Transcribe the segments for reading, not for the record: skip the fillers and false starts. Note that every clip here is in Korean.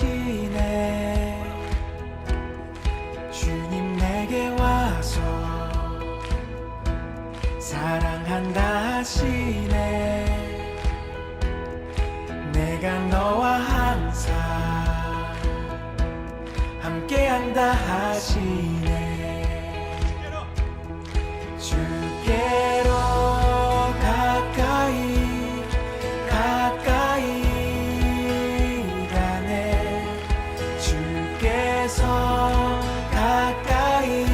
자녀라시네. 주님 내게 와서 사랑한다 하시네. 내가 너와 항상 함께한다 하시네. 주께로 가까이 가까이 가네. 주께서 가까이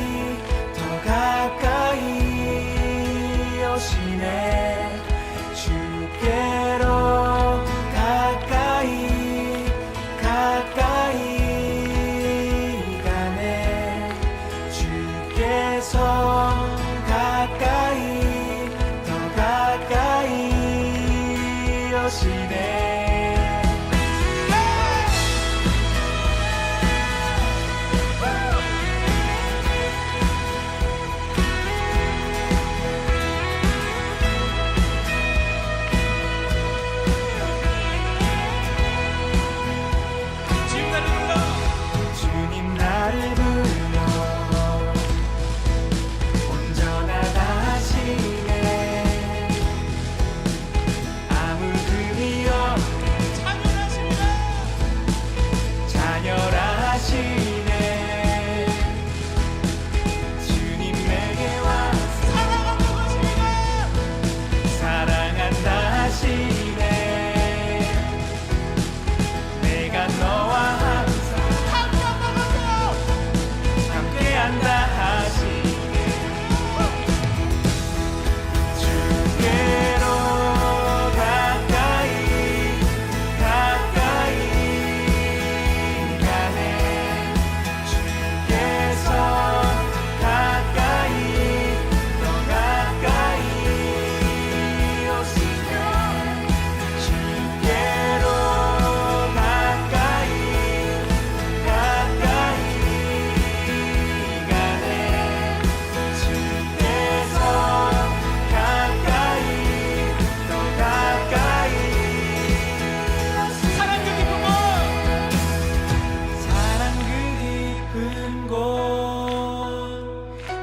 더 가까이 오시네. 주께로 가까이 가까이 가네. 주께서 가까이 더 가까이 오시네. 주님 나를 불러 온전하다 하시네. 아무 금이 없네. 자녀라 하시네. 주님 내게 와서 사랑한다 하시네. 내가 너와 항상 함께한다 하시네. 주께로 가까이 가까이 가네. 주께서 가까이 더 가까이 오시네. 주께로 가까이 가까이 가네. 주께서 가까이 더 가까이 사랑 그 깊은 곳 사랑 그 깊은 곳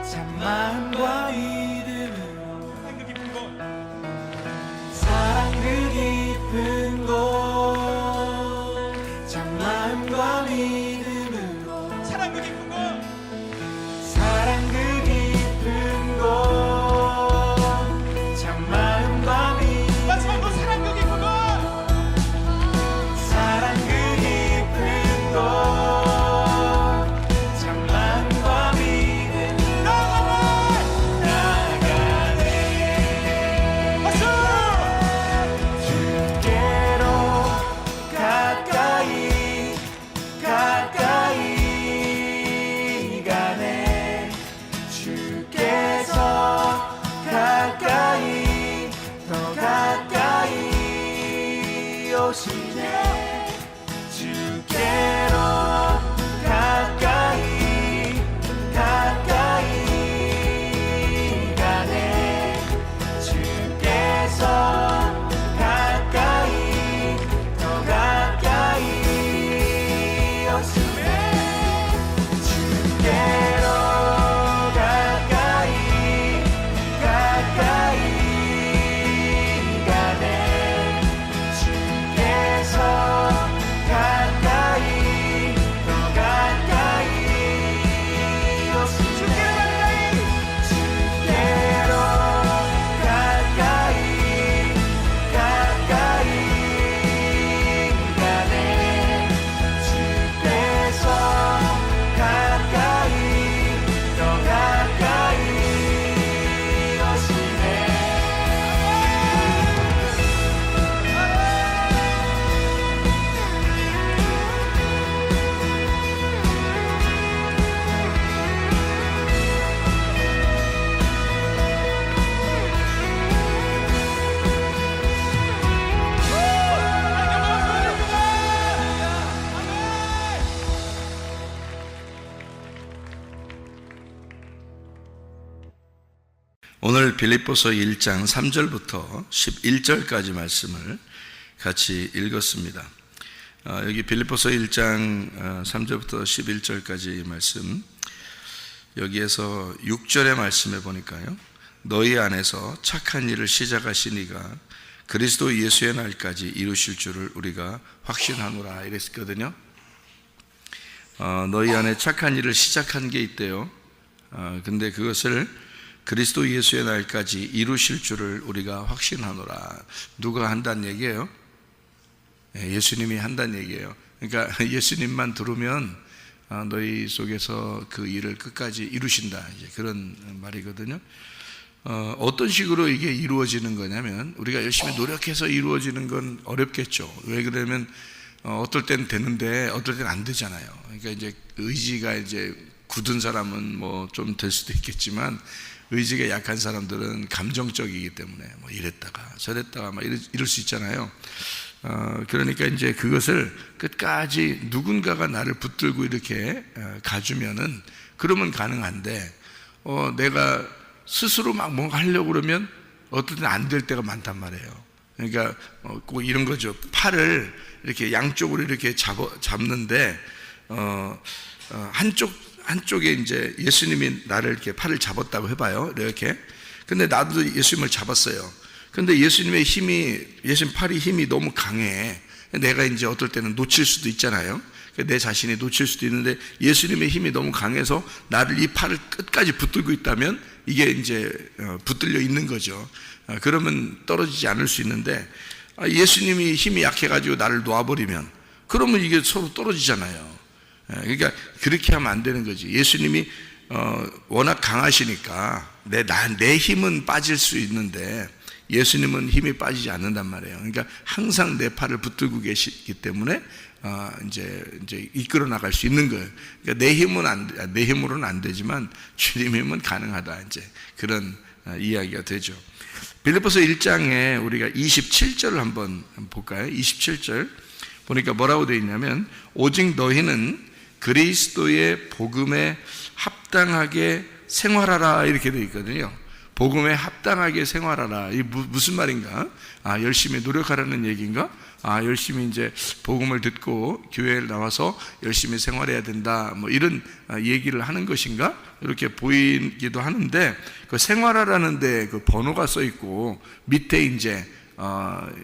참마음과 믿음으로 사랑 그 깊은 곳 참마음과 믿음으로 사랑 그 깊은 곳 사랑 그 깊은 곳 참마음과 믿음으로 마지막으로 사랑 그 깊은 곳 사랑 그 깊은 곳 참마음과 믿음으로 나가네. 박수! 주께로 가까이 가까이 가네. 주께서 가까이 더 가까이 오시네. 주께로 가까이 가까이 가네. 주께서 가까이 더 가까이 오시네. 주께로 가까이 가까이 가네. 주께서 가까이 더 가까이 오시네. 주께로 가까이 가까이 가네. 주께서 가까이 더 가까이 오시네. 오늘 빌립보서 1장 3절부터 11절까지 말씀을 같이 읽었습니다. 여기 빌립보서 1장 3절부터 11절까지 말씀, 여기에서 6절의 말씀에 보니까요, 너희 안에서 착한 일을 시작하신 이가 그리스도 예수의 날까지 이루실 줄을 우리가 확신하노라 이랬거든요. 너희 안에 착한 일을 시작한 게 있대요. 근데 그것을 그리스도 예수의 날까지 이루실 줄을 우리가 확신하노라. 누가 한다는 얘기예요? 예수님이 한다는 얘기예요. 그러니까 예수님만 들으면 너희 속에서 그 일을 끝까지 이루신다, 이제 그런 말이거든요. 어떤 식으로 이게 이루어지는 거냐면, 우리가 열심히 노력해서 이루어지는 건 어렵겠죠. 왜 그러면 어떨 땐 되는데 어떨 땐 안 되잖아요. 그러니까 이제 의지가 이제 굳은 사람은 뭐 좀 될 수도 있겠지만, 의지가 약한 사람들은 감정적이기 때문에 뭐 이랬다가 저랬다가 막 이럴 수 있잖아요. 그러니까 이제 그것을 끝까지 누군가가 나를 붙들고 이렇게 가주면은, 그러면 가능한데, 내가 스스로 막 뭔가 하려고 그러면 어떨 때는 안 될 때가 많단 말이에요. 그러니까 꼭 이런 거죠. 팔을 이렇게 양쪽으로 이렇게 잡는데, 한쪽에 이제 예수님이 나를 이렇게 팔을 잡았다고 해봐요. 이렇게. 근데 나도 예수님을 잡았어요. 근데 예수님의 팔이 힘이 너무 강해. 내가 이제 어떨 때는 놓칠 수도 있잖아요. 내 자신이 놓칠 수도 있는데, 예수님의 힘이 너무 강해서 나를 이 팔을 끝까지 붙들고 있다면 이게 이제 붙들려 있는 거죠. 그러면 떨어지지 않을 수 있는데, 예수님이 힘이 약해가지고 나를 놓아버리면, 그러면 이게 서로 떨어지잖아요. 그러니까 그렇게 하면 안 되는 거지. 예수님이 워낙 강하시니까 내 힘은 빠질 수 있는데 예수님은 힘이 빠지지 않는단 말이에요. 그러니까 항상 내 팔을 붙들고 계시기 때문에 이제 이끌어 나갈 수 있는 거예요. 그러니까 내 힘으로는 안 되지만 주님 힘은 가능하다, 이제 그런 이야기가 되죠. 빌립보서 1장에 우리가 27절을 한번 볼까요? 27절 보니까 뭐라고 되어 있냐면, 오직 너희는 그리스도의 복음에 합당하게 생활하라 이렇게 되어 있거든요. 복음에 합당하게 생활하라. 이게 무슨 말인가? 열심히 노력하라는 얘기인가? 열심히 이제 복음을 듣고 교회에 나와서 열심히 생활해야 된다, 뭐 이런 얘기를 하는 것인가? 이렇게 보이기도 하는데, 그 생활하라는데 그 번호가 써 있고 밑에 이제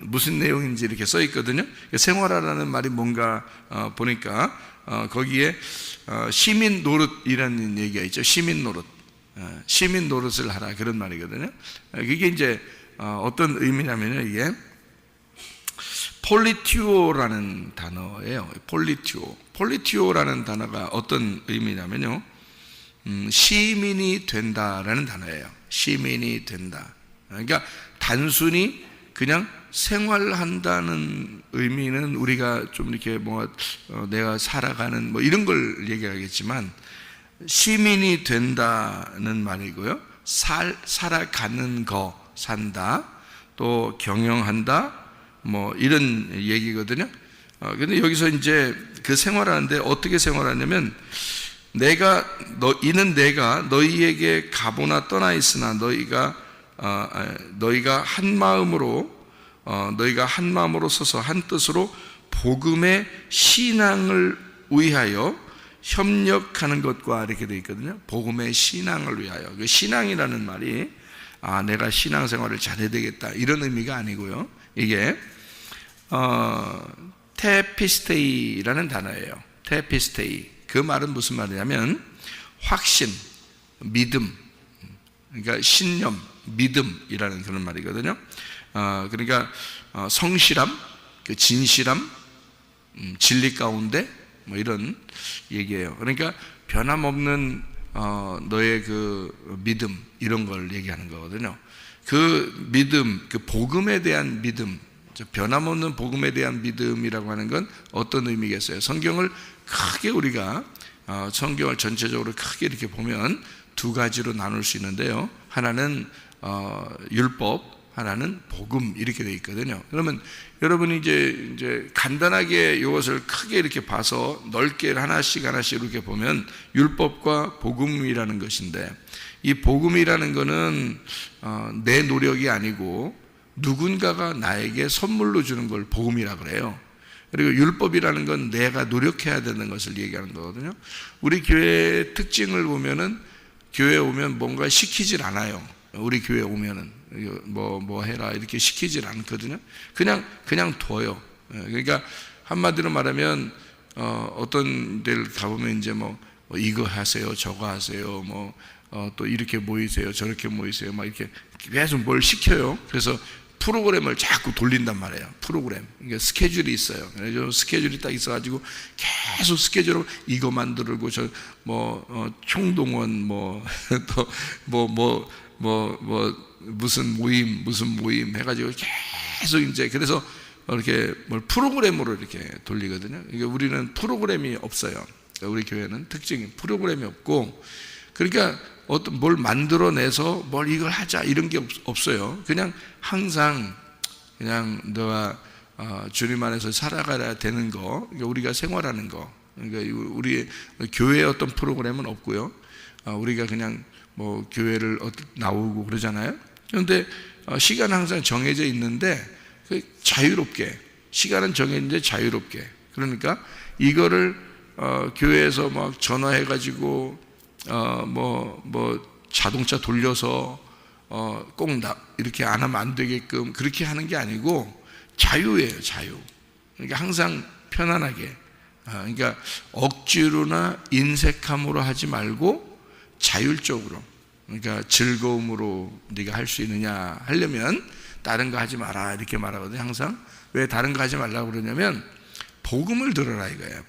무슨 내용인지 이렇게 써 있거든요. 생활하라는 말이 뭔가 보니까 거기에 시민 노릇이라는 얘기가 있죠. 시민 노릇. 시민 노릇을 하라, 그런 말이거든요. 그게 이제 어떤 의미냐면요, 이게 폴리티오라는 단어예요. 폴리티오라는 단어가 어떤 의미냐면요, 시민이 된다라는 단어예요. 시민이 된다. 그러니까 단순히 그냥 생활한다는 의미는 우리가 좀 이렇게 내가 살아가는 뭐 이런 걸 얘기하겠지만, 시민이 된다는 말이고요, 살아가는 거, 산다, 또 경영한다, 뭐 이런 얘기거든요. 근데 여기서 이제 그 생활하는데 어떻게 생활하냐면, 이는 내가 너희에게 가보나 떠나 있으나 너희가 한 마음으로 서서 한 뜻으로 복음의 신앙을 위하여 협력하는 것과 이렇게 되어 있거든요. 복음의 신앙을 위하여. 그 신앙이라는 말이 내가 신앙생활을 잘해야 되겠다 이런 의미가 아니고요. 이게 테피스테이라는 단어예요. 테피스테이. 그 말은 무슨 말이냐면, 확신, 믿음, 그러니까 신념, 믿음이라는 그런 말이거든요. 그러니까 성실함, 진실함, 진리 가운데 뭐 이런 얘기예요. 그러니까 변함없는 너의 그 믿음, 이런 걸 얘기하는 거거든요. 그 믿음, 그 복음에 대한 믿음, 변함없는 복음에 대한 믿음이라고 하는 건 어떤 의미겠어요? 성경을 크게 우리가 성경을 전체적으로 크게 이렇게 보면 두 가지로 나눌 수 있는데요. 하나는 율법, 하나는 복음, 이렇게 되어 있거든요. 그러면 여러분이 이제 간단하게 이것을 크게 이렇게 봐서 넓게 하나씩 이렇게 보면 율법과 복음이라는 것인데, 이 복음이라는 것은 내 노력이 아니고 누군가가 나에게 선물로 주는 걸 복음이라 그래요. 그리고 율법이라는 건 내가 노력해야 되는 것을 얘기하는 거거든요. 우리 교회의 특징을 보면은 교회에 오면 뭔가 시키질 않아요. 우리 교회에 오면은 뭐 해라 이렇게 시키질 않거든요. 그냥 둬요. 그러니까 한마디로 말하면 어떤 데를 가보면 이제 뭐 이거 하세요, 저거 하세요, 또 이렇게 모이세요, 저렇게 모이세요, 막 이렇게 계속 뭘 시켜요. 그래서 프로그램을 자꾸 돌린단 말이에요. 프로그램. 그러니까 스케줄이 있어요. 그래서 스케줄이 딱 있어가지고 계속 스케줄로 이거 만들고 총동원 무슨 모임 해가지고 계속 이제 그래서 이렇게 프로그램으로 이렇게 돌리거든요. 그러니까 우리는 프로그램이 없어요. 그러니까 우리 교회는 특징이 프로그램이 없고, 그러니까 뭘 만들어내서 뭘 이걸 하자 이런 게 없어요. 그냥 항상 그냥 너가 주님 안에서 살아가야 되는 거, 그러니까 우리가 생활하는 거, 그러니까 우리 교회의 어떤 프로그램은 없고요. 우리가 그냥 교회를 나오고 그러잖아요. 그런데 시간은 항상 정해져 있는데 자유롭게, 시간은 정해졌는데 자유롭게. 그러니까 이거를 교회에서 막 전화해가지고 자동차 돌려서 꼭 이렇게 안 하면 안 되게끔 그렇게 하는 게 아니고 자유예요, 자유. 그러니까 항상 편안하게. 그러니까 억지로나 인색함으로 하지 말고 자율적으로. 그러니까 즐거움으로 네가 할 수 있느냐 하려면 다른 거 하지 마라 이렇게 말하거든요. 항상. 왜 다른 거 하지 말라고 그러냐면 복음을 들어라 이거예요.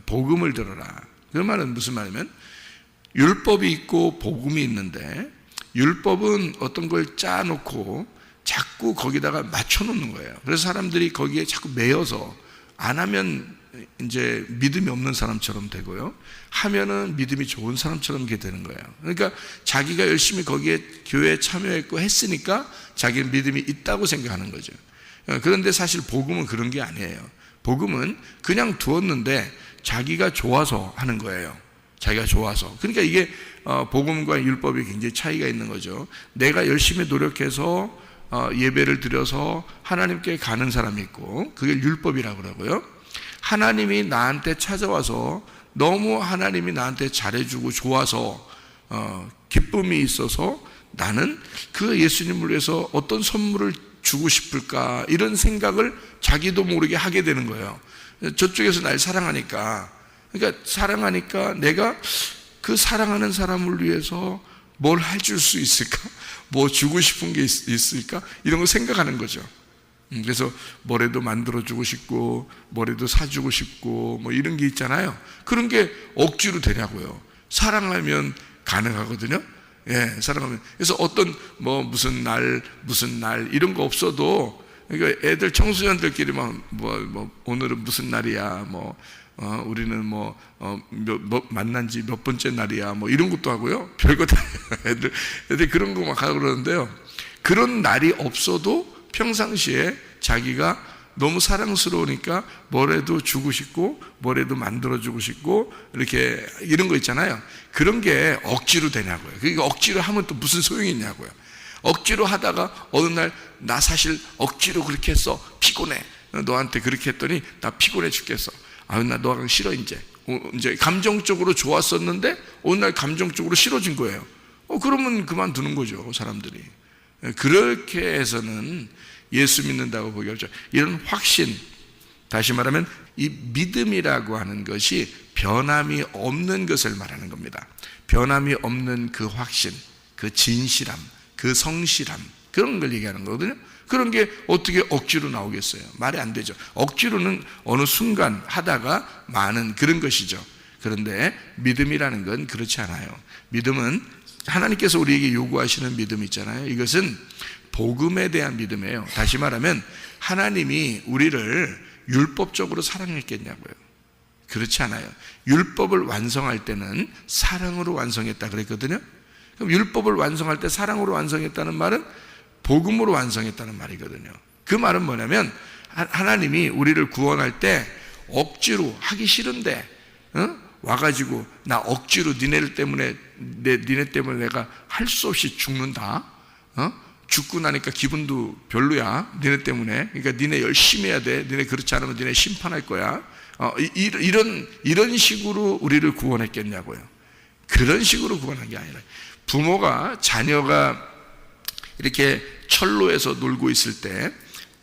복음을 들어라. 그 말은 무슨 말이냐면 율법이 있고 복음이 있는데, 율법은 어떤 걸 짜놓고 자꾸 거기다가 맞춰놓는 거예요. 그래서 사람들이 거기에 자꾸 매여서 안 하면 이제 믿음이 없는 사람처럼 되고요, 하면은 믿음이 좋은 사람처럼 이렇게 되는 거예요. 그러니까 자기가 열심히 거기에 교회에 참여했고 했으니까 자기는 믿음이 있다고 생각하는 거죠. 그런데 사실 복음은 그런 게 아니에요. 복음은 그냥 두었는데 자기가 좋아서 하는 거예요. 자기가 좋아서. 그러니까 이게 복음과 율법이 굉장히 차이가 있는 거죠. 내가 열심히 노력해서 예배를 드려서 하나님께 가는 사람이 있고, 그게 율법이라고 그러고요. 하나님이 나한테 찾아와서 너무 하나님이 나한테 잘해주고 좋아서 기쁨이 있어서 나는 그 예수님을 위해서 어떤 선물을 주고 싶을까, 이런 생각을 자기도 모르게 하게 되는 거예요. 저쪽에서 날 사랑하니까. 그러니까 사랑하니까 내가 그 사랑하는 사람을 위해서 뭘 해줄 수 있을까? 뭐 주고 싶은 게 있을까? 이런 거 생각하는 거죠. 그래서 뭐라도 만들어주고 싶고 뭐라도 사주고 싶고 뭐 이런 게 있잖아요. 그런 게 억지로 되냐고요. 사랑하면 가능하거든요. 예, 사랑하면. 그래서 어떤 무슨 날 이런 거 없어도, 그러니까 애들 청소년들끼리 오늘은 무슨 날이야, 우리는 만난 지 몇 번째 날이야, 이런 것도 하고요. 별거 다 애들 그런 거 막 하고 그러는데요. 그런 날이 없어도 평상시에 자기가 너무 사랑스러우니까 뭐라도 주고 싶고 뭐라도 만들어주고 싶고 이렇게 이런 거 있잖아요. 그런 게 억지로 되냐고요. 그러니까 억지로 하면 또 무슨 소용이 있냐고요. 억지로 하다가 어느 날 나 사실 억지로 그렇게 했어, 피곤해, 너한테 그렇게 했더니 나 피곤해 죽겠어, 나 너랑 싫어, 이제 감정적으로 좋았었는데 어느 날 감정적으로 싫어진 거예요. 그러면 그만두는 거죠, 사람들이. 그렇게 해서는 예수 믿는다고 보기 어렵죠. 이런 확신, 다시 말하면 이 믿음이라고 하는 것이 변함이 없는 것을 말하는 겁니다. 변함이 없는 그 확신, 그 진실함, 그 성실함, 그런 걸 얘기하는 거거든요. 그런 게 어떻게 억지로 나오겠어요? 말이 안 되죠. 억지로는 어느 순간 하다가 많은 그런 것이죠. 그런데 믿음이라는 건 그렇지 않아요. 믿음은 하나님께서 우리에게 요구하시는 믿음 있잖아요. 이것은 복음에 대한 믿음이에요. 다시 말하면 하나님이 우리를 율법적으로 사랑했겠냐고요. 그렇지 않아요. 율법을 완성할 때는 사랑으로 완성했다 그랬거든요. 그럼 율법을 완성할 때 사랑으로 완성했다는 말은 복음으로 완성했다는 말이거든요. 그 말은 뭐냐면 하나님이 우리를 구원할 때 억지로 하기 싫은데 와가지고 나 억지로 니네 때문에 내가 할 수 없이 죽는다, 죽고 나니까 기분도 별로야. 니네 때문에. 그러니까 니네 열심히 해야 돼. 니네 그렇지 않으면 니네 심판할 거야. 이런 식으로 우리를 구원했겠냐고요. 그런 식으로 구원한 게 아니라, 부모가 자녀가 이렇게 철로에서 놀고 있을 때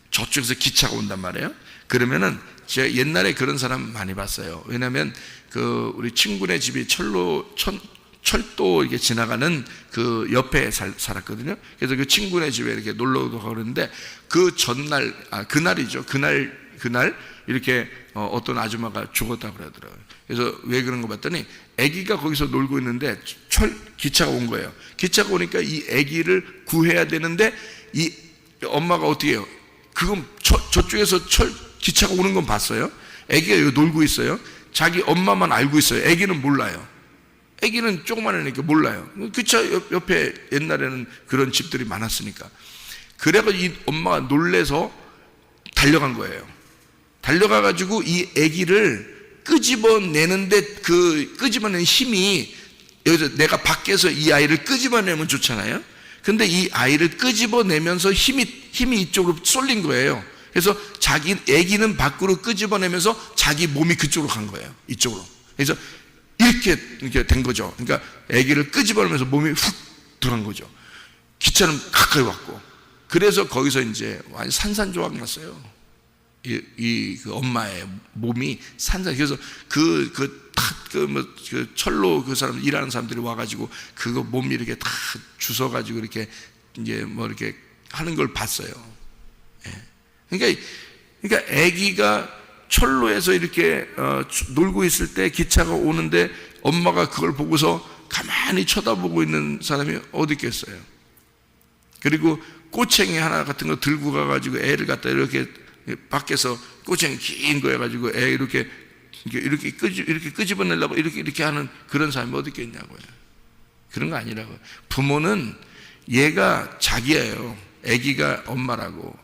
저쪽에서 기차가 온단 말이에요. 그러면은 제가 옛날에 그런 사람 많이 봤어요. 왜냐하면 우리 친구네 집이 철도 이렇게 지나가는 그 옆에 살았거든요. 그래서 그 친구네 집에 이렇게 놀러도 가고 그러는데, 그 전날, 그날이죠. 그날 이렇게 어떤 아줌마가 죽었다고 그러더라고요. 그래서 왜 그런 거 봤더니, 아기가 거기서 놀고 있는데 기차가 온 거예요. 기차가 오니까 이 아기를 구해야 되는데, 이 엄마가 어떻게 해요? 그건 저쪽에서 기차가 오는 건 봤어요. 아기가 여기 놀고 있어요. 자기 엄마만 알고 있어요. 아기는 몰라요. 아기는 조그마하니까 몰라요. 기차 옆에 옛날에는 그런 집들이 많았으니까. 그래가지고 이 엄마가 놀래서 달려간 거예요. 달려가가지고 이 아기를 끄집어내는데, 그 끄집어내는 힘이, 여기서 내가 밖에서 이 아이를 끄집어내면 좋잖아요. 근데 이 아이를 끄집어내면서 힘이 이쪽으로 쏠린 거예요. 그래서 자기 아기는 밖으로 끄집어내면서 자기 몸이 그쪽으로 간 거예요. 이쪽으로. 그래서 이렇게 된 거죠. 그러니까 아기를 끄집어내면서 몸이 훅 들어간 거죠. 기차는 가까이 왔고. 그래서 거기서 이제 완전 산산조각 났어요. 그 엄마의 몸이 그래서 그 철로 그 사람 일하는 사람들이 와가지고 그거 몸이 이렇게 다 주워가지고 이렇게 이제 뭐 이렇게 하는 걸 봤어요. 예. 그러니까 아기가 철로에서 이렇게 놀고 있을 때 기차가 오는데, 엄마가 그걸 보고서 가만히 쳐다보고 있는 사람이 어디 있겠어요. 그리고 꼬챙이 하나 같은 거 들고 가가지고 애를 갖다 이렇게 밖에서, 꼬챙이 긴 거 해가지고 애 이렇게 끄집어내려고 이렇게 하는 그런 사람이 어디 있겠냐고요. 그런 거 아니라고요. 부모는 얘가 자기예요. 아기가 엄마라고.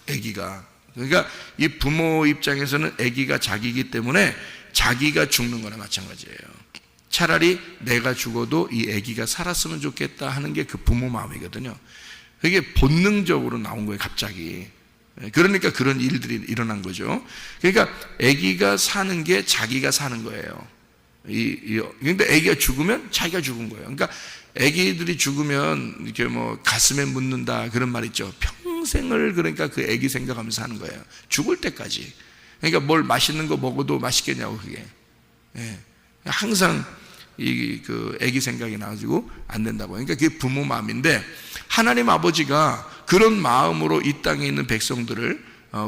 아기가. 그러니까 이 부모 입장에서는 아기가 자기이기 때문에 자기가 죽는 거나 마찬가지예요. 차라리 내가 죽어도 이 아기가 살았으면 좋겠다 하는 게 그 부모 마음이거든요. 그게 본능적으로 나온 거예요, 갑자기. 그러니까 그런 일들이 일어난 거죠. 그러니까 아기가 사는 게 자기가 사는 거예요. 그런데 아기가 죽으면 자기가 죽은 거예요. 그러니까 아기들이 죽으면 이렇게 뭐 가슴에 묻는다 그런 말 있죠. 평생을 그러니까 그 아기 생각하면서 사는 거예요. 죽을 때까지. 그러니까 뭘 맛있는 거 먹어도 맛있겠냐고 그게. 예. 항상 그 아기 생각이 나가지고 안 된다고. 그러니까 그게 부모 마음인데, 하나님 아버지가 그런 마음으로 이 땅에 있는 백성들을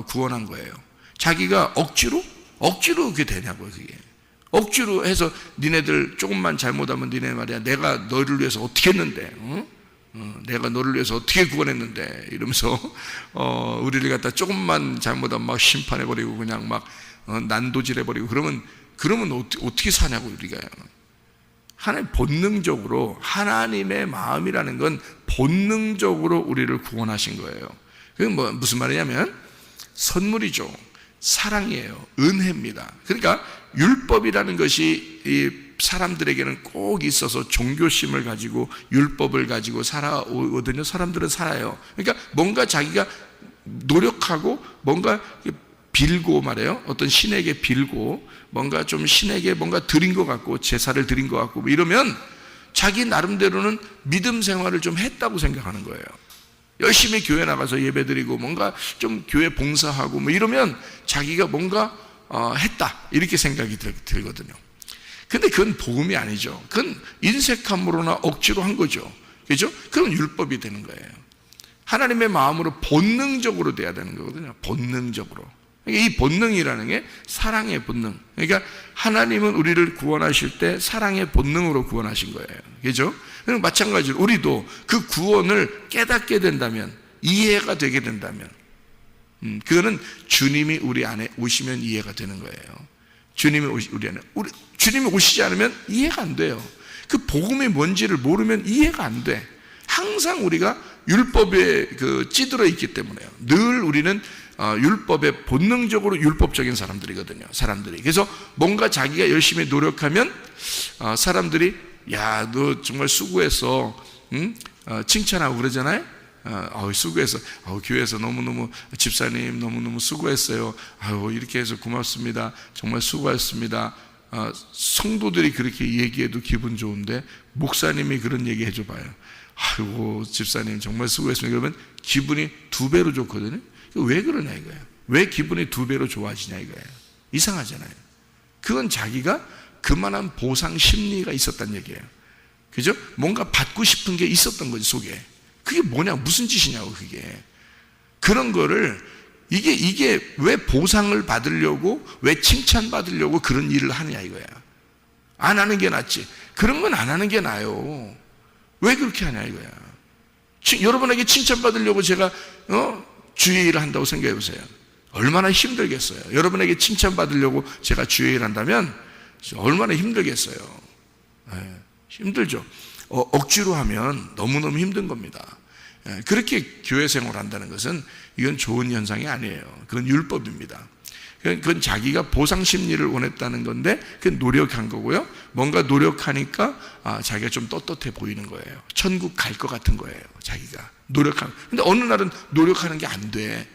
구원한 거예요. 자기가 억지로 그게 되냐고요. 그게 억지로 해서 니네들 조금만 잘못하면 니네 말이야, 내가 너를 위해서 어떻게 했는데, 내가 너를 위해서 어떻게 구원했는데 이러면서 우리를 갖다 조금만 잘못하면 막 심판해버리고 그냥 막 난도질해버리고 그러면 어떻게 사냐고. 우리가 하나님 본능적으로, 하나님의 마음이라는 건 본능적으로 우리를 구원하신 거예요. 그게 무슨 말이냐면 선물이죠. 사랑이에요. 은혜입니다. 그러니까 율법이라는 것이 이 사람들에게는 꼭 있어서 종교심을 가지고 율법을 가지고 살아오거든요. 사람들은 살아요. 그러니까 뭔가 자기가 노력하고 뭔가 빌고 말이에요. 어떤 신에게 빌고 뭔가 좀 신에게 뭔가 드린 것 같고 제사를 드린 것 같고 뭐 이러면 자기 나름대로는 믿음 생활을 좀 했다고 생각하는 거예요. 열심히 교회 나가서 예배드리고 뭔가 좀 교회 봉사하고 뭐 이러면 자기가 뭔가 했다 이렇게 생각이 들거든요. 근데 그건 복음이 아니죠. 그건 인색함으로나 억지로 한 거죠. 그죠? 그건 율법이 되는 거예요. 하나님의 마음으로 본능적으로 돼야 되는 거거든요. 본능적으로. 이 본능이라는 게 사랑의 본능. 그러니까 하나님은 우리를 구원하실 때 사랑의 본능으로 구원하신 거예요. 그죠? 마찬가지로 우리도 그 구원을 깨닫게 된다면, 이해가 되게 된다면, 그거는 주님이 우리 안에 오시면 이해가 되는 거예요. 주님이 우리 안에, 주님이 오시지 않으면 이해가 안 돼요. 그 복음이 뭔지를 모르면 이해가 안 돼. 항상 우리가 율법에 찌들어 있기 때문에요. 늘 우리는 율법에 본능적으로 율법적인 사람들이거든요. 사람들이. 그래서 뭔가 자기가 열심히 노력하면 사람들이 야, 너 정말 수고했어, 칭찬하고 그러잖아요. 수고해서, 교회에서 너무너무, 집사님 너무너무 수고했어요. 이렇게 해서 고맙습니다. 정말 수고하셨습니다. 성도들이 그렇게 얘기해도 기분 좋은데, 목사님이 그런 얘기 해줘봐요. 아이고, 집사님 정말 수고했습니다. 그러면 기분이 2배로 좋거든요. 왜 그러냐 이거예요. 왜 기분이 2배로 좋아지냐 이거예요. 이상하잖아요. 그건 자기가 그만한 보상 심리가 있었단 얘기예요. 그죠? 뭔가 받고 싶은 게 있었던 거지, 속에. 그게 뭐냐, 무슨 짓이냐고, 그게. 그런 거를, 이게 왜 보상을 받으려고, 왜 칭찬받으려고 그런 일을 하느냐, 이거야. 안 하는 게 낫지. 그런 건 안 하는 게 나아요. 왜 그렇게 하냐, 이거야. 여러분에게 칭찬받으려고 제가, 주의 일을 한다고 생각해 보세요. 얼마나 힘들겠어요. 여러분에게 칭찬받으려고 제가 주의 일을 한다면, 얼마나 힘들겠어요. 힘들죠. 억지로 하면 너무너무 힘든 겁니다. 그렇게 교회 생활을 한다는 것은 이건 좋은 현상이 아니에요. 그건 율법입니다. 그건 자기가 보상 심리를 원했다는 건데 그건 노력한 거고요. 뭔가 노력하니까 자기가 좀 떳떳해 보이는 거예요. 천국 갈 것 같은 거예요. 자기가 노력하는. 근데 어느 날은 노력하는 게 안 돼.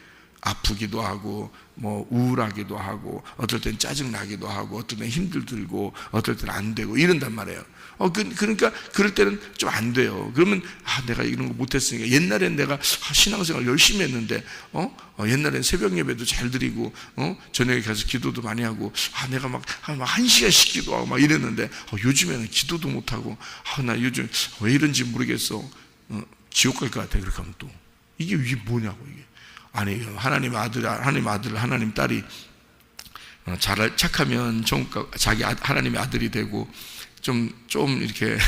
아프기도 하고 뭐 우울하기도 하고 어떨 땐 짜증나기도 하고 어떨 땐 힘들고 어떨 땐 안 되고 이런단 말이에요. 그러니까 그럴 때는 좀 안 돼요. 그러면 내가 이런 거 못했으니까 옛날엔 내가 신앙생활 열심히 했는데 옛날엔 새벽 예배도 잘 드리고 저녁에 가서 기도도 많이 하고 내가 막 1시간씩 기도하고 막 이랬는데 요즘에는 기도도 못하고 나 요즘 왜 이런지 모르겠어. 지옥 갈 것 같아. 그렇게 하면 또 이게 뭐냐고 이게. 아니, 하나님 아들, 하나님 딸이 착하면 자기 하나님의 아들이 되고 좀 이렇게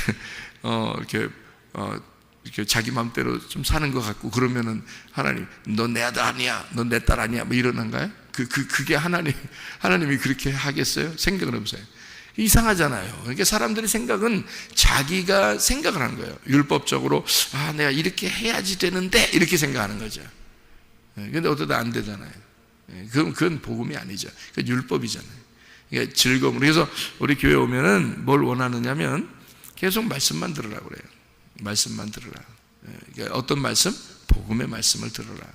이렇게 자기 마음대로 좀 사는 것 같고 그러면은 하나님, 넌 내 아들 아니야, 넌 내 딸 아니야, 뭐 이러는가요? 그게 하나님이 그렇게 하겠어요? 생각을 해보세요. 이상하잖아요. 그러니까 사람들의 생각은 자기가 생각을 하는 거예요. 율법적으로 내가 이렇게 해야지 되는데 이렇게 생각하는 거죠. 근데 어쩌다 안 되잖아요. 그건 복음이 아니죠. 그건 율법이잖아요. 그러니까 즐거움으로. 그래서 우리 교회 오면은 뭘 원하느냐면 계속 말씀만 들으라고 그래요. 말씀만 들으라. 그러니까 어떤 말씀? 복음의 말씀을 들으라.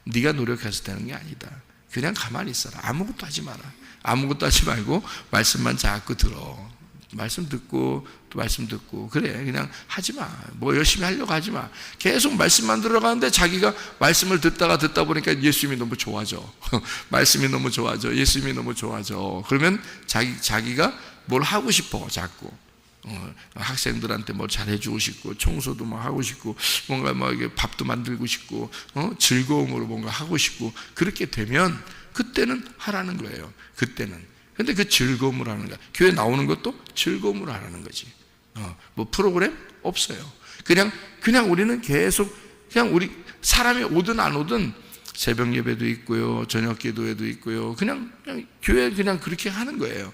네가 노력해서 되는 게 아니다. 그냥 가만히 있어라. 아무것도 하지 마라. 아무것도 하지 말고 말씀만 자꾸 들어. 말씀 듣고 또 말씀 듣고 그래. 그냥 하지 마. 뭐 열심히 하려고 하지 마. 계속 말씀만 들어가는데 자기가 말씀을 듣다 보니까 예수님이 너무 좋아져. 말씀이 너무 좋아져. 예수님이 너무 좋아져. 그러면 자기가 뭘 하고 싶어 자꾸. 학생들한테 뭐 잘해주고 싶고 청소도 뭐 하고 싶고 뭔가 뭐 이게 밥도 만들고 싶고 즐거움으로 뭔가 하고 싶고 그렇게 되면 그때는 하라는 거예요. 그때는. 근데 그 즐거움으로 하는 거야. 교회 나오는 것도 즐거움으로 하라는 거지. 뭐 프로그램 없어요. 그냥 우리는 계속 그냥 우리 사람이 오든 안 오든 새벽 예배도 있고요, 저녁 기도회도 있고요. 그냥 교회 그냥 그렇게 하는 거예요.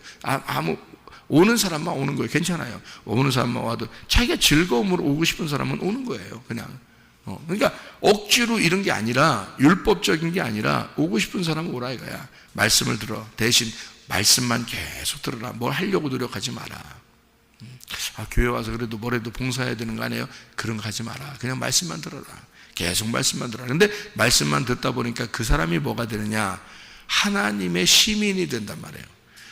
오는 사람만 오는 거예요. 괜찮아요. 오는 사람만 와도 자기가 즐거움으로 오고 싶은 사람은 오는 거예요. 그냥. 그러니까 억지로 이런 게 아니라 율법적인 게 아니라 오고 싶은 사람은 오라 이거야. 말씀을 들어. 대신 말씀만 계속 들어라. 뭘 하려고 노력하지 마라. 교회 와서 그래도 뭐래도 봉사해야 되는 거 아니에요? 그런 거 하지 마라. 그냥 말씀만 들어라. 계속 말씀만 들어라. 근데 말씀만 듣다 보니까 그 사람이 뭐가 되느냐? 하나님의 시민이 된단 말이에요.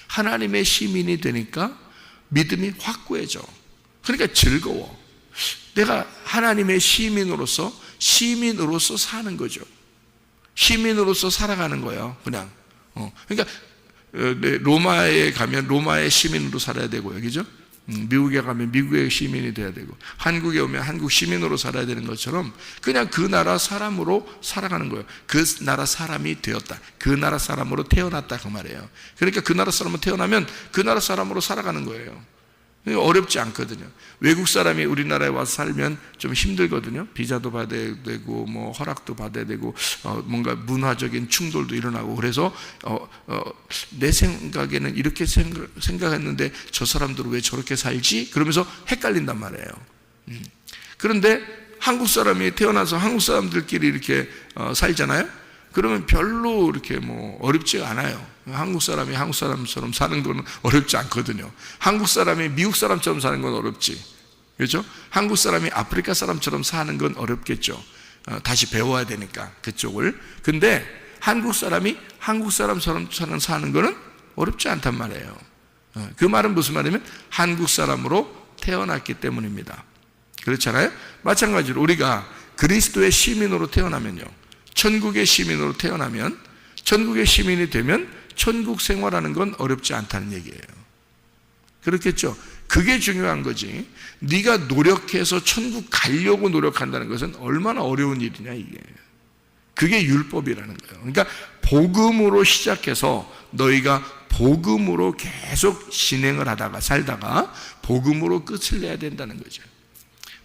하나님의 시민이 되니까 믿음이 확고해져. 그러니까 즐거워. 내가 하나님의 시민으로서 사는 거죠. 시민으로서 살아가는 거예요. 그냥. 그러니까 로마에 가면 로마의 시민으로 살아야 되고요. 그죠? 미국에 가면 미국의 시민이 돼야 되고 한국에 오면 한국 시민으로 살아야 되는 것처럼 그냥 그 나라 사람으로 살아가는 거예요. 그 나라 사람이 되었다. 그 나라 사람으로 태어났다 그 말이에요. 그러니까 그 나라 사람으로 태어나면 그 나라 사람으로 살아가는 거예요. 어렵지 않거든요. 외국 사람이 우리나라에 와서 살면 좀 힘들거든요. 비자도 받아야 되고 뭐 허락도 받아야 되고 뭔가 문화적인 충돌도 일어나고 그래서 내 생각에는 이렇게 생각했는데 저 사람들은 왜 저렇게 살지? 그러면서 헷갈린단 말이에요. 그런데 한국 사람이 태어나서 한국 사람들끼리 이렇게 살잖아요. 그러면 별로 이렇게 뭐 어렵지가 않아요. 한국 사람이 한국 사람처럼 사는 건 어렵지 않거든요. 한국 사람이 미국 사람처럼 사는 건 어렵지. 그렇죠? 한국 사람이 아프리카 사람처럼 사는 건 어렵겠죠. 다시 배워야 되니까 그쪽을. 근데 한국 사람이 한국 사람처럼 사는 거는 어렵지 않단 말이에요. 그 말은 무슨 말이냐면 한국 사람으로 태어났기 때문입니다. 그렇잖아요. 마찬가지로 우리가 그리스도의 시민으로 태어나면요, 천국의 시민으로 태어나면, 천국의 시민이 되면 천국 생활하는 건 어렵지 않다는 얘기예요. 그렇겠죠. 그게 중요한 거지. 네가 노력해서 천국 가려고 노력한다는 것은 얼마나 어려운 일이냐 이게. 그게 율법이라는 거예요. 그러니까 복음으로 시작해서 너희가 복음으로 계속 진행을 하다가 살다가 복음으로 끝을 내야 된다는 거죠.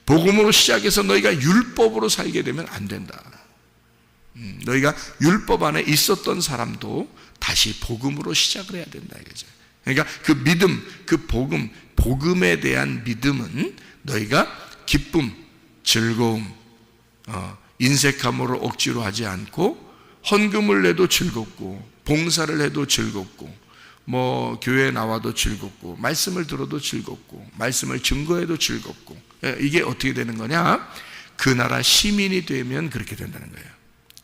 복음으로 시작해서 너희가 율법으로 살게 되면 안 된다. 너희가 율법 안에 있었던 사람도 다시 복음으로 시작을 해야 된다 이거죠. 그러니까 그 믿음, 그 복음에 대한 믿음은 너희가 기쁨, 즐거움, 인색함으로 억지로 하지 않고 헌금을 내도 즐겁고 봉사를 해도 즐겁고 뭐 교회에 나와도 즐겁고 말씀을 들어도 즐겁고 말씀을 증거해도 즐겁고. 이게 어떻게 되는 거냐? 그 나라 시민이 되면 그렇게 된다는 거예요.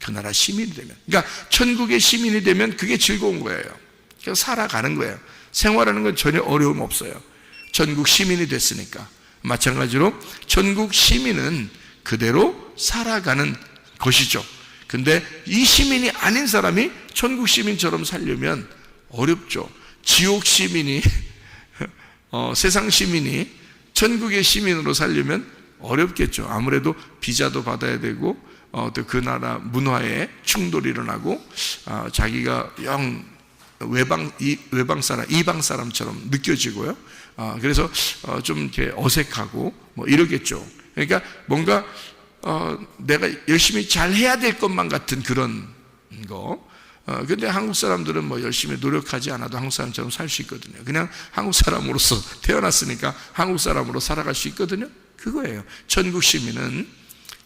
그 나라 시민이 되면, 그러니까 천국의 시민이 되면 그게 즐거운 거예요. 그냥 살아가는 거예요. 생활하는 건 전혀 어려움 없어요. 천국 시민이 됐으니까. 마찬가지로 천국 시민은 그대로 살아가는 것이죠. 근데 이 시민이 아닌 사람이 천국 시민처럼 살려면 어렵죠. 지옥 시민이 세상 시민이 천국의 시민으로 살려면 어렵겠죠. 아무래도 비자도 받아야 되고 또 그 나라 문화에 충돌이 일어나고 자기가 영 외방 사람, 이방 사람처럼 느껴지고요. 그래서 좀 이렇게 어색하고 뭐 이러겠죠. 그러니까 뭔가 내가 열심히 잘 해야 될 것만 같은 그런 거. 근데 한국 사람들은 뭐 열심히 노력하지 않아도 한국 사람처럼 살 수 있거든요. 그냥 한국 사람으로서 태어났으니까 한국 사람으로 살아갈 수 있거든요. 그거예요. 천국 시민은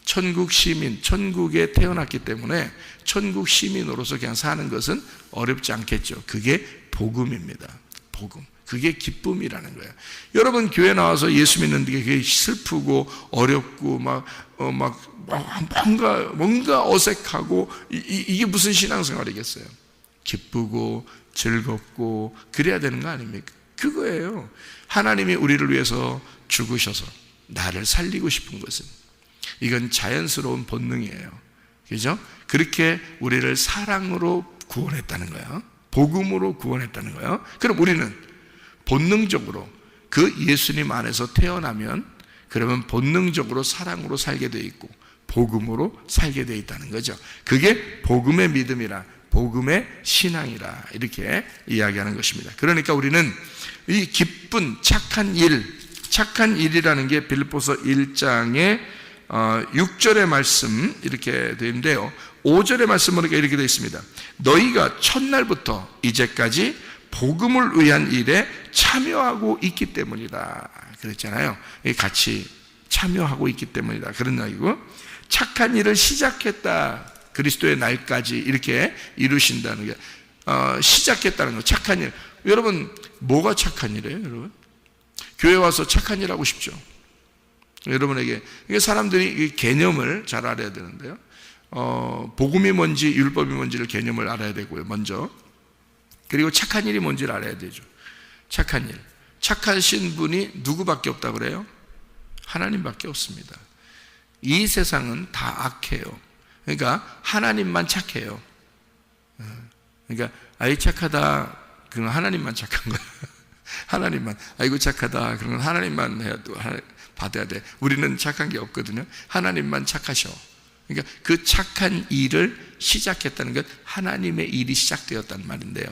천국 시민, 천국에 태어났기 때문에 천국 시민으로서 그냥 사는 것은 어렵지 않겠죠. 그게 복음입니다. 복음. 그게 기쁨이라는 거예요. 여러분 교회 나와서 예수 믿는데 그게 슬프고 어렵고 뭔가 어색하고 이게 무슨 신앙생활이겠어요? 기쁘고 즐겁고 그래야 되는 거 아닙니까? 그거예요. 하나님이 우리를 위해서 죽으셔서 나를 살리고 싶은 것은 이건 자연스러운 본능이에요. 그죠? 그렇게 우리를 사랑으로 구원했다는 거예요. 복음으로 구원했다는 거예요. 그럼 우리는 본능적으로 그 예수님 안에서 태어나면 그러면 본능적으로 사랑으로 살게 돼 있고 복음으로 살게 돼 있다는 거죠. 그게 복음의 믿음이라, 복음의 신앙이라 이렇게 이야기하는 것입니다. 그러니까 우리는 이 기쁜 착한 일이라는 게 빌립보서 1장의 6절의 말씀 이렇게 되어 있는데요. 5절의 말씀으로 이렇게 되어 있습니다. 너희가 첫날부터 이제까지 복음을 위한 일에 참여하고 있기 때문이다. 그랬잖아요. 같이 참여하고 있기 때문이다. 그런 이야기고, 착한 일을 시작했다. 그리스도의 날까지 이렇게 이루신다는 게 시작했다는 거. 착한 일. 여러분 뭐가 착한 일이에요? 여러분 교회 와서 착한 일 하고 싶죠. 여러분에게 이게 사람들이 개념을 잘 알아야 되는데요. 복음이 뭔지 율법이 뭔지를 개념을 알아야 되고요. 먼저. 그리고 착한 일이 뭔지를 알아야 되죠. 착한 일. 착하신 분이 누구밖에 없다고 그래요? 하나님밖에 없습니다. 이 세상은 다 악해요. 그러니까 하나님만 착해요. 그러니까 아이 착하다 그건 하나님만 착한 거예요. 하나님만. 아이고 착하다 그러면 하나님만 해야 받아야 돼. 우리는 착한 게 없거든요. 하나님만 착하셔. 그러니까 그 착한 일을 시작했다는 것, 하나님의 일이 시작되었단 말인데요.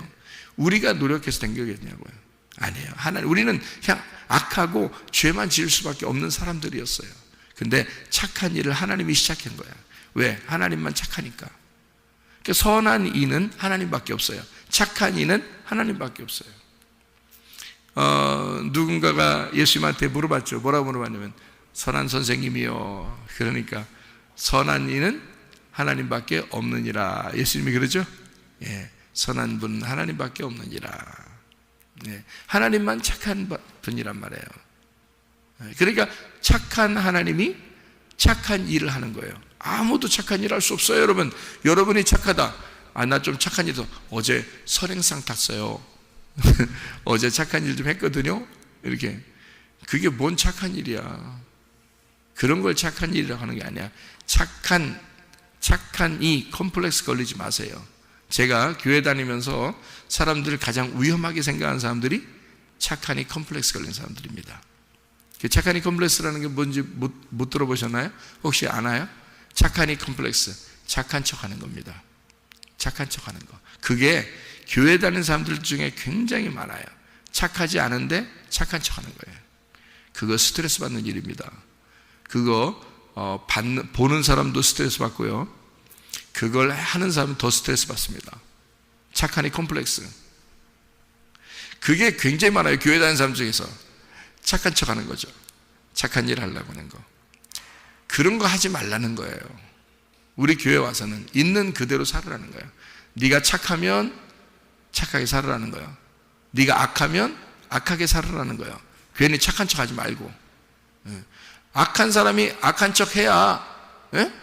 우리가 노력해서 된 거겠냐고요. 아니에요. 우리는 그냥 악하고 죄만 지을 수밖에 없는 사람들이었어요. 근데 착한 일을 하나님이 시작한 거야. 왜? 하나님만 착하니까. 그러니까 선한 이는 하나님밖에 없어요. 착한 이는 하나님밖에 없어요. 누군가가 예수님한테 물어봤죠. 뭐라고 물어봤냐면 선한 선생님이요. 그러니까 선한 이는 하나님밖에 없느니라. 예수님이 그러죠? 예, 선한 분 하나님밖에 없느니라. 예, 하나님만 착한 분이란 말이에요. 그러니까 착한 하나님이 착한 일을 하는 거예요. 아무도 착한 일 할 수 없어요. 여러분, 여러분이 착하다. 나 좀 착한 일도 어제 설행상 탔어요. 어제 착한 일 좀 했거든요. 이렇게. 그게 뭔 착한 일이야. 그런 걸 착한 일이라고 하는 게 아니야. 착한 이 컴플렉스 걸리지 마세요. 제가 교회 다니면서 사람들을 가장 위험하게 생각하는 사람들이 착한 이 컴플렉스 걸린 사람들입니다. 그 착한 이 컴플렉스라는 게 뭔지 못 들어보셨나요? 혹시 아나요? 착한 이 컴플렉스, 착한 척 하는 겁니다. 착한 척 하는 거. 그게 교회 다니는 사람들 중에 굉장히 많아요. 착하지 않은데 착한 척 하는 거예요. 그거 스트레스 받는 일입니다. 그거 보는 사람도 스트레스 받고요. 그걸 하는 사람은 더 스트레스 받습니다. 착한 이 컴플렉스. 그게 굉장히 많아요. 교회 다니는 사람 중에서. 착한 척 하는 거죠. 착한 일 하려고 하는 거. 그런 거 하지 말라는 거예요. 우리 교회 와서는 있는 그대로 살으라는 거예요. 네가 착하면 착하게 살으라는 거예요. 네가 악하면 악하게 살으라는 거예요. 괜히 착한 척 하지 말고. 악한 사람이 악한 척 해야,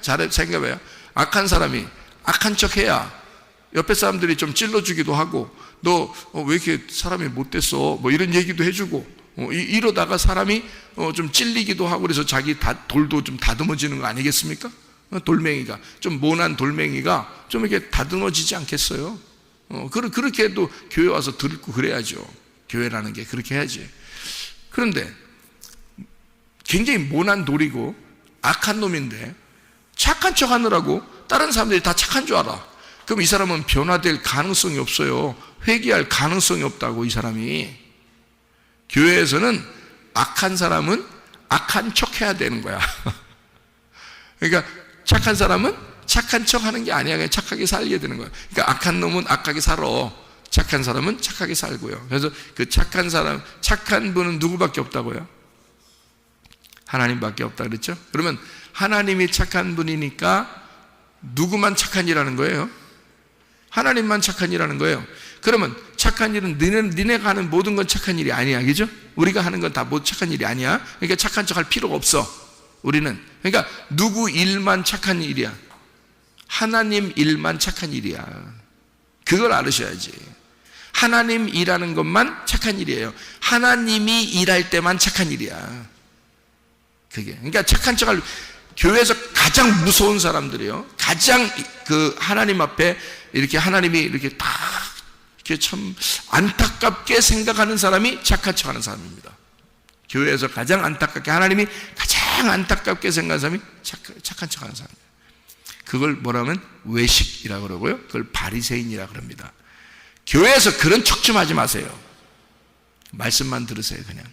잘 생각해봐요. 악한 사람이 악한 척 해야 옆에 사람들이 좀 찔러주기도 하고, 너 왜 이렇게 사람이 못됐어? 뭐 이런 얘기도 해주고, 이러다가 사람이 좀 찔리기도 하고, 그래서 자기 돌도 좀 다듬어지는 거 아니겠습니까? 돌멩이가, 좀 모난 돌멩이가 좀 이렇게 다듬어지지 않겠어요? 그렇게 해도 교회 와서 듣고 그래야죠. 교회라는 게 그렇게 해야지. 그런데 굉장히 모난 돌이고 악한 놈인데 착한 척 하느라고 다른 사람들이 다 착한 줄 알아. 그럼 이 사람은 변화될 가능성이 없어요. 회개할 가능성이 없다고. 이 사람이 교회에서는 악한 사람은 악한 척 해야 되는 거야. 그러니까 착한 사람은 착한 척 하는 게 아니야. 그냥 착하게 살게 되는 거야. 그러니까 악한 놈은 악하게 살아. 착한 사람은 착하게 살고요. 그래서 그 착한 사람, 착한 분은 누구밖에 없다고요? 하나님밖에 없다 그랬죠? 그러면 하나님이 착한 분이니까 누구만 착한 일하는 거예요? 하나님만 착한 일하는 거예요. 그러면 착한 일은 니네가 하는 모든 건 착한 일이 아니야. 그죠? 우리가 하는 건 다 착한 일이 아니야. 그러니까 착한 척 할 필요가 없어. 우리는. 그러니까 누구 일만 착한 일이야? 하나님 일만 착한 일이야. 그걸 알으셔야지. 하나님 일하는 것만 착한 일이에요. 하나님이 일할 때만 착한 일이야. 그게. 그러니까 착한 척할, 교회에서 가장 무서운 사람들이요. 가장 그 하나님 앞에 이렇게 하나님이 이렇게 다 이렇게 참 안타깝게 생각하는 사람이 착한 척 하는 사람입니다. 교회에서 가장 안타깝게, 하나님이 가장 안타깝게 생각하는 사람이 착한 척 하는 사람입니다. 그걸 뭐라면 외식이라고 그러고요. 그걸 바리새인이라고 그럽니다. 교회에서 그런 척 좀 하지 마세요. 말씀만 들으세요. 그냥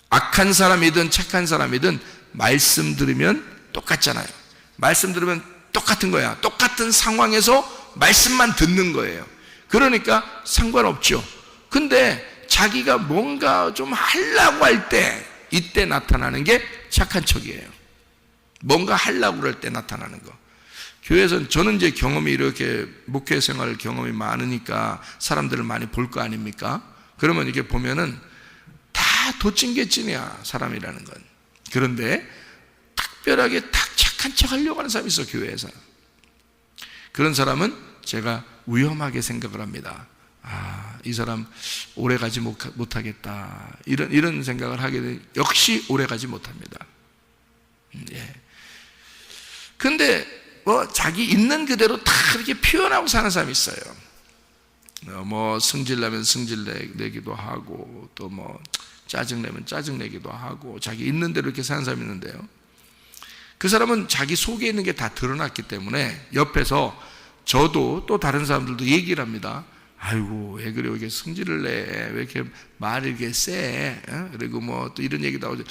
악한 사람이든 착한 사람이든 말씀 들으면 똑같잖아요. 말씀 들으면 똑같은 거야. 똑같은 상황에서 말씀만 듣는 거예요. 그러니까 상관없죠. 근데 자기가 뭔가 좀 하려고 할 때, 이때 나타나는 게 착한 척이에요. 뭔가 하려고 그럴 때 나타나는 거. 교회에서는, 저는 이제 경험이 이렇게 목회 생활 경험이 많으니까 사람들을 많이 볼 거 아닙니까? 그러면 이게 보면은 다 도찐개찐이야, 사람이라는 건. 그런데 특별하게 딱 착한 척 하려고 하는 사람이 있어, 교회에서. 그런 사람은 제가 위험하게 생각을 합니다. 이 사람 오래 가지 못하겠다. 이런 생각을 하게 되면 역시 오래 가지 못합니다. 예. 근데 자기 있는 그대로 다 이렇게 표현하고 사는 사람이 있어요. 뭐 승질나면 승질내기도 하고, 또 뭐 짜증내면 짜증내기도 하고, 자기 있는 대로 이렇게 사는 사람이 있는데요. 그 사람은 자기 속에 있는 게 다 드러났기 때문에 옆에서 저도 또 다른 사람들도 얘기를 합니다. 아이고, 왜 그래, 왜 이렇게 승질을 내? 왜 이렇게 말이 이렇게 세? 그리고 뭐 또 이런 얘기도 하고,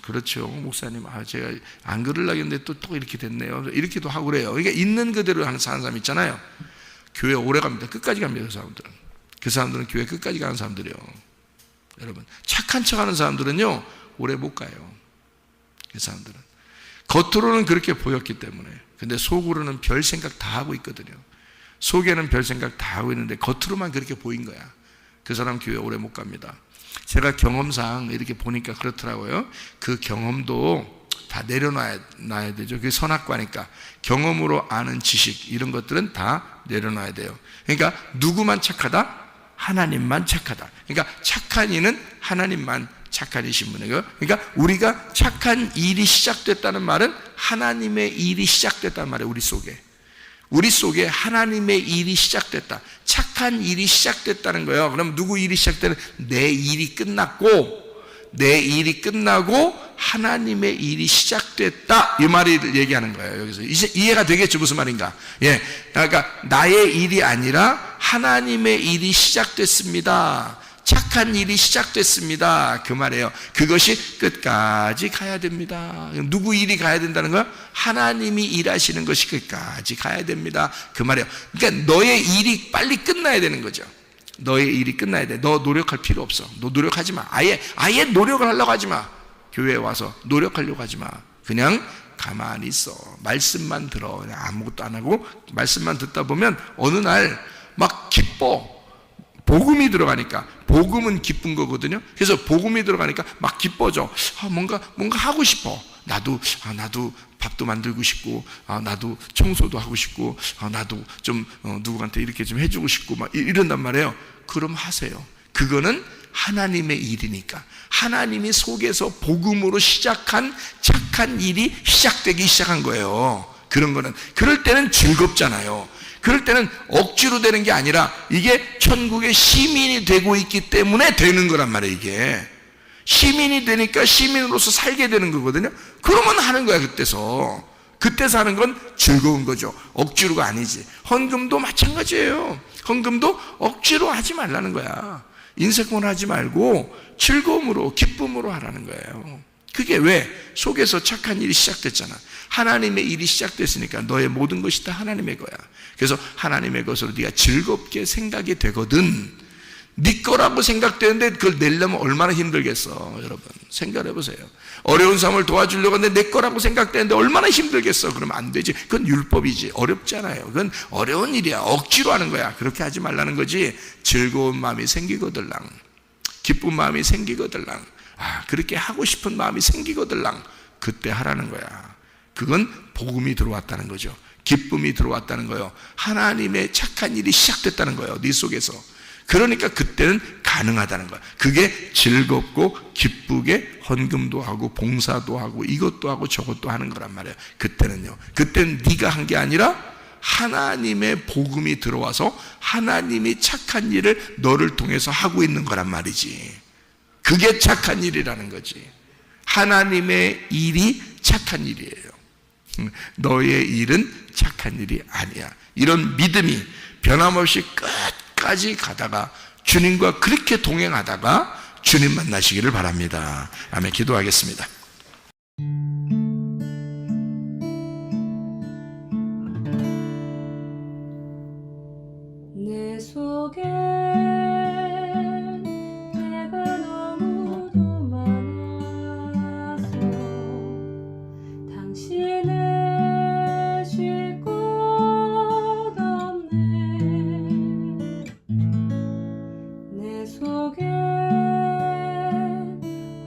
그렇죠, 목사님. 제가 안 그러려고 했는데 또 이렇게 됐네요. 이렇게도 하고 그래요. 그러니까 있는 그대로 사는 사람 있잖아요. 교회 오래 갑니다. 끝까지 갑니다, 그 사람들은. 그 사람들은 교회 끝까지 가는 사람들이요. 여러분, 착한 척 하는 사람들은요, 오래 못 가요. 그 사람들은. 겉으로는 그렇게 보였기 때문에. 근데 속으로는 별 생각 다 하고 있거든요. 속에는 별 생각 다 하고 있는데 겉으로만 그렇게 보인 거야. 그 사람 교회 오래 못 갑니다. 제가 경험상 이렇게 보니까 그렇더라고요. 그 경험도 다 내려놔야 되죠. 그게 선악과니까. 경험으로 아는 지식 이런 것들은 다 내려놔야 돼요. 그러니까 누구만 착하다? 하나님만 착하다. 그러니까 착한 이는 하나님만 착한 이신 분이에요. 그러니까 우리가 착한 일이 시작됐다는 말은 하나님의 일이 시작됐다는 말이에요. 우리 속에 하나님의 일이 시작됐다. 착한 일이 시작됐다는 거예요. 그럼 누구 일이 시작되는? 내 일이 끝나고 하나님의 일이 시작됐다. 이 말을 얘기하는 거예요. 여기서 이제 이해가 되겠죠? 무슨 말인가? 예. 그러니까 나의 일이 아니라 하나님의 일이 시작됐습니다. 착한 일이 시작됐습니다. 그 말이에요. 그것이 끝까지 가야 됩니다. 누구 일이 가야 된다는 거야? 하나님이 일하시는 것이 끝까지 가야 됩니다. 그 말이에요. 그러니까 너의 일이 빨리 끝나야 되는 거죠. 너의 일이 끝나야 돼. 너 노력할 필요 없어. 너 노력하지 마. 아예 노력을 하려고 하지 마. 교회에 와서 노력하려고 하지 마. 그냥 가만히 있어. 말씀만 들어. 그냥 아무것도 안 하고 말씀만 듣다 보면 어느 날 막 기뻐. 복음이 들어가니까. 복음은 기쁜 거거든요. 그래서 복음이 들어가니까 막 기뻐져. 뭔가 하고 싶어. 나도 밥도 만들고 싶고, 나도 청소도 하고 싶고, 나도 좀 누구한테 이렇게 좀 해주고 싶고 막 이런단 말이에요. 그럼 하세요. 그거는 하나님의 일이니까. 하나님이 속에서 복음으로 시작한 착한 일이 시작되기 시작한 거예요. 그런 거는. 그럴 때는 즐겁잖아요. 그럴 때는 억지로 되는 게 아니라 이게 천국의 시민이 되고 있기 때문에 되는 거란 말이에요. 이게 시민이 되니까 시민으로서 살게 되는 거거든요. 그러면 하는 거야. 그때서 하는 건 즐거운 거죠. 억지로가 아니지. 헌금도 마찬가지예요. 헌금도 억지로 하지 말라는 거야. 인색만 하지 말고 즐거움으로 기쁨으로 하라는 거예요. 그게 왜? 속에서 착한 일이 시작됐잖아. 하나님의 일이 시작됐으니까 너의 모든 것이 다 하나님의 거야. 그래서 하나님의 것으로 네가 즐겁게 생각이 되거든. 네 거라고 생각되는데 그걸 내려면 얼마나 힘들겠어. 여러분 생각해 보세요. 어려운 사람을 도와주려고 하는데 내 거라고 생각되는데 얼마나 힘들겠어. 그러면 안 되지. 그건 율법이지. 어렵잖아요. 그건 어려운 일이야. 억지로 하는 거야. 그렇게 하지 말라는 거지. 즐거운 마음이 생기거들랑, 기쁜 마음이 생기거들랑, 그렇게 하고 싶은 마음이 생기거들랑, 그때 하라는 거야. 그건 복음이 들어왔다는 거죠. 기쁨이 들어왔다는 거예요. 하나님의 착한 일이 시작됐다는 거예요. 네 속에서. 그러니까 그때는 가능하다는 거야. 그게 즐겁고 기쁘게 헌금도 하고 봉사도 하고 이것도 하고 저것도 하는 거란 말이에요. 그때는요. 그때는 네가 한 게 아니라 하나님의 복음이 들어와서 하나님이 착한 일을 너를 통해서 하고 있는 거란 말이지. 그게 착한 일이라는 거지. 하나님의 일이 착한 일이에요. 너의 일은 착한 일이 아니야. 이런 믿음이 변함없이 끝까지 가다가 주님과 그렇게 동행하다가 주님 만나시기를 바랍니다. 아멘. 기도하겠습니다. 내 속에 내가 너무도 많아서 당신을 쉴 곳 없네. 내 속에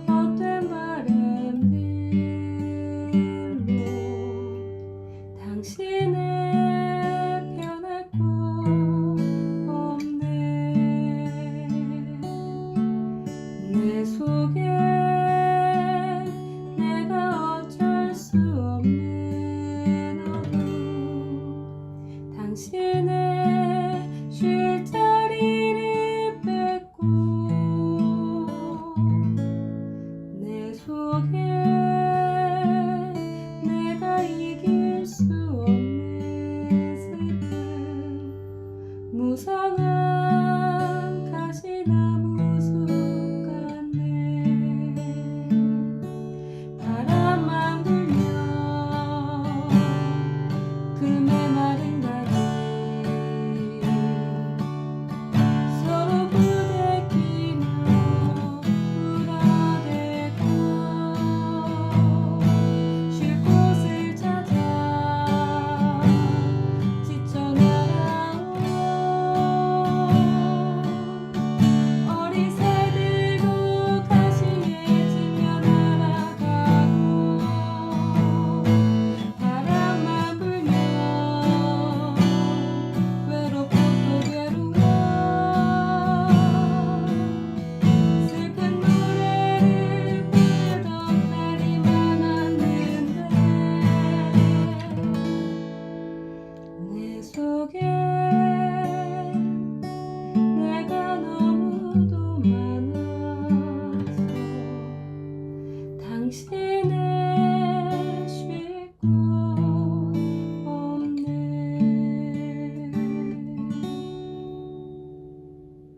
헛된 바램들로 당신을 변할 곳 없네. 내 속에 내가 어쩔 수 없는 어둠, 당신의 쉴 자리를 뺏고 내 속에 내가 이길 수 없네. 속에